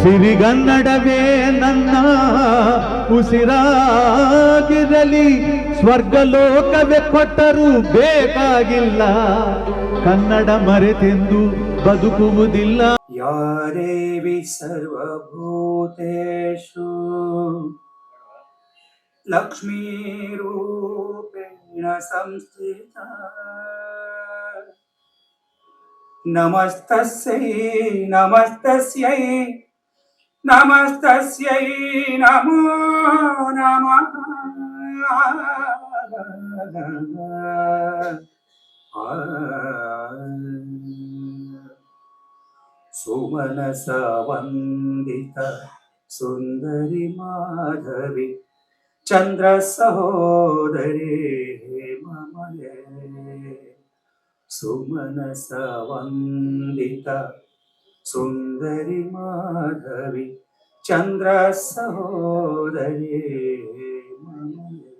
ಸಿರಿಗನ್ನಡವೇ ನನ್ನ ಉಸಿರಾಗಿರಲಿ, ಸ್ವರ್ಗಲೋಕವೇ ಕೊಟ್ಟರೂ ಬೇಕಾಗಿಲ್ಲ, ಕನ್ನಡ ಮರೆತೆಂದು ಬದುಕುವುದಿಲ್ಲ. ಯಾರೇವಿ ಸರ್ವಭೂತೇಷು ಲಕ್ಷ್ಮೀರೂಪೇಣ ಸಂಸ್ಥಿತಾ ನಮಸ್ತಸ್ಯೈ ನಮಸ್ತಸ್ಯೈ ನಮಸ್ತಸ್ಯೈ ನಮೋ ನಮಃ. ಸುಮನಸ ವಂದಿತ ಸುಂದರಿ ಮಾಧವಿ ಚಂದ್ರ ಸಹೋದರಿ ಮಮಯೇ. ಸುಮನಸ ವಂದಿತ ಸುಂದರಿ ಮಾಧವಿ ಚಂದ್ರ ಸಹೋದರಿ ಮಮಯೇ.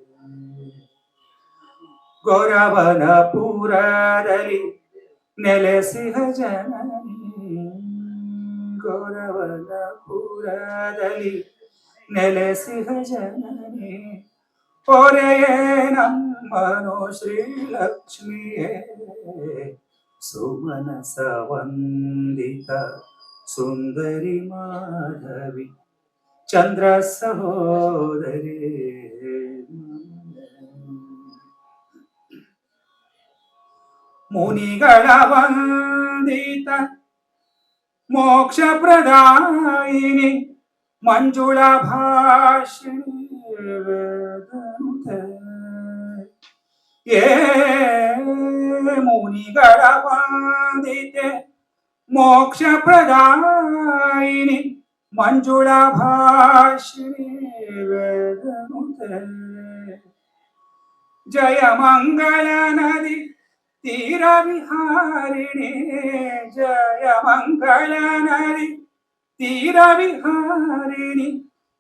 ಗೌರವನಪುರದಲ್ಲಿ ನೆಲೆಸಿಹ ಜನನಿ, ಗೌರವನಪುರದಲ್ಲಿ ನೆಲೆಸಿಹ ಜನನಿ, ಪೊರೆಯೇ ನಮ್ಮನು ಶ್ರೀಲಕ್ಷ್ಮಿಯೇ. ಸುಮನಸ ವಂದಿತ ಸುಂದರಿ ಮಾಧವಿ ಚಂದ್ರ ಸಹೋದರಿ. ಮುನಿಗಳ ವಂದಿತ ಮೋಕ್ಷ ಪ್ರದಾಯಿನಿ ಮಂಜುಳ ಭಾಷಿಣಿ ವೇದನುತೆ. ಮುನಿಗಳ ವಂದಿತೆ ಮೋಕ್ಷ ಪ್ರದಾಯಿನಿ ಮಂಜುಳ ಭಾಷಿಣಿ ವೇದನುತೆ. ಜಯ ಮಂಗಳ ನದಿ ತೀರ ವಿಹಾರಿಣಿ, ಜಯ ಮಂಗಳ ನದಿ ತೀರ ವಿಹಾರಿಣಿ,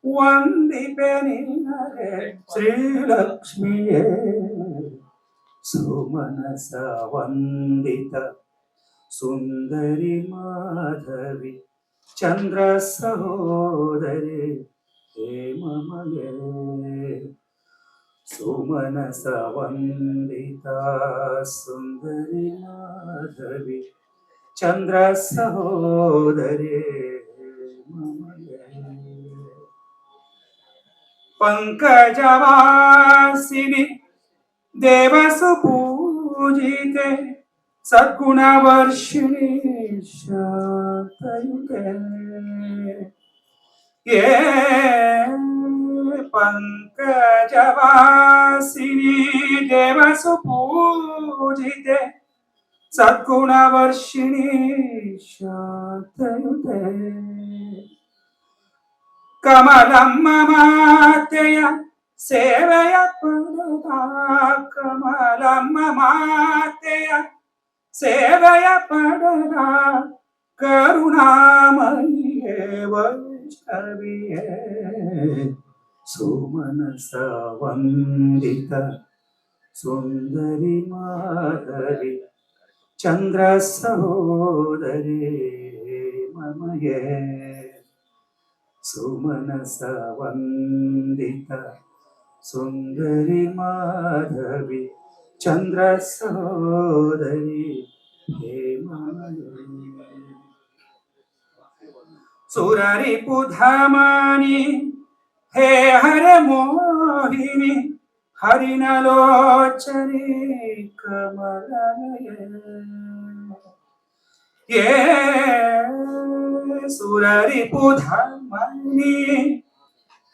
ವಂದಿಪೆ ನಿನಗೆ ಶ್ರೀಲಕ್ಷ್ಮಿಯೇ. ಸುಮನಸ ವಂದಿತ ಸುಂದರಿ ಮಾಧವಿ ಚಂದ್ರ ಸಹೋದರಿ ಹೇಮಮಯೇ. ಸುಮನಸ ವಂದಿತ ಸುಂದರಿ ಮಾಧವಿ ಚಂದ್ರ ಸಹೋದರಿ ಮಮಯೇ. ಪಂಕಜವಾಸಿನಿ ದೇವಸು ಪೂಜಿತೆ ಸದ್ಗುಣವರ್ಷಿಣಿ ಶಾಂತಯುತೆ. ಪಂಕಜವಾಸಿನಿ ದೇವಸು ಪೂಜಿತೆ ಸದ್ಗುಣವರ್ಷಿಣಿ ಶಾಂತಯುತೆ. ಕಮಲಮ್ಮ ಮಾತೆಯ ಸೇವೆಯ ಪಡೆದ, ಕಮಲಮ್ಮ ಮಾತೆಯ ಸೇವೆಯ ಪಡೆದ ಕರುಣಾಮಯಿಯೇ ವೈಷ್ಣವಿಯೇ. ಸುಮನಸ ವಂದಿತ ಸುಂದರಿ ಮಾಧವಿ ಚಂದ್ರ ಸಹೋದರಿ ಮಮಯೇ. ಸುಮನಸ ವಂದಿತ ಸುಂದರಿ ಮಾಧವಿ ಚಂದ್ರ ಸಹೋದರಿ ಹೇಮಮಯೇ. ಸುರರಿ ಪುಧಮನಿ ಹೇ ಹರ ಮೋಹಿನಿ ಹರಿನಲೋಚನೆ ಕಮಲನಯೇ. ಸುರರಿ ಪುಧಮನಿ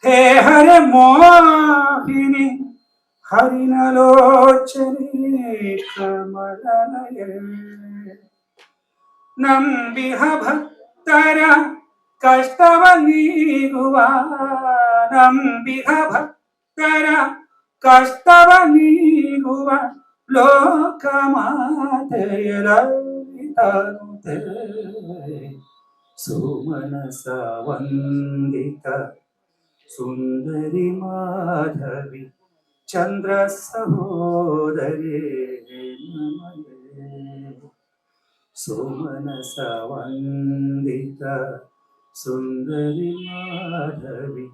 ಹೇ ಹರ ಮೋಹಿನಿ ಹರಿನಲೋಚನೆ ಕಮಲನಯೇ. ನಂಬಿಹ ಭಕ್ತರ ಕಷ್ಟವ ನೀಗುವ, ನಂಬಿಹ ಭಕ್ತರ ಕಷ್ಟವ ನೀಗುವ ಲೋಕಮಾತೆಯ ಲಲಿತನುತೆ. ಸುಮನಸ ವಂದಿತ ಸುಂದರಿ ಮಾಧವಿ ಚಂದ್ರ ಸಹೋದರಿ ಮಮಯೇ. ಸುಮನಸ ವಂದಿತ ಸುಂದರಿ ಮಾಧವಿ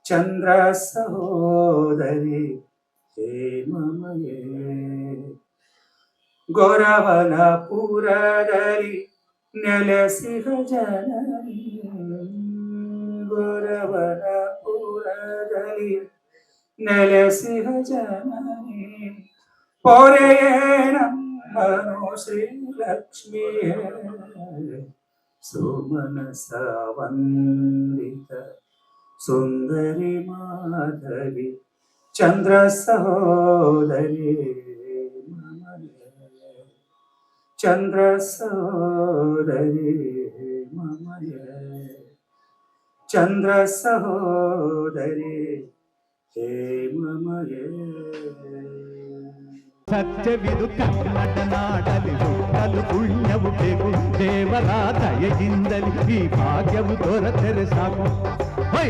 ಚಂದ್ರ ಸಹೋದರಿ ಹೇಮಮಯೇ ಗೊರವನ ಪುರದಲ್ಲಿ ನೆಲೆಸಿದ ಜನನಿ ಗೊರವನ ಪುರದಲ್ಲಿ ನೆಲೆಸಿದ ಜನನಿ ಪೊರೆಯೇ ನಮ್ಮನು ಶ್ರೀಲಕ್ಷ್ಮಿಯೇ ಸುಮನಸ ವಂದಿತ ಸುಂದರಿ ಮಾಧವಿ ಚಂದ್ರ ಸಹೋದರಿ ಚಂದ್ರ ಸಹೋದರಿ ಮಮಯ ಚಂದ್ರ ಸಹೋದರಿ ಹೇ ಮಮಯ ಸತ್ಯವಿದು ಕನ್ನಡ ನಾಡಲಿ ಹುಟ್ಟಲು ಪುಣ್ಯವು ಬೇಕು ದೇವರ ದಯೆಯಿಂದಲೇ ಈ ಭಾಗ್ಯವು ದೊರೆತರೆ ಸಾಕು. ಹೈ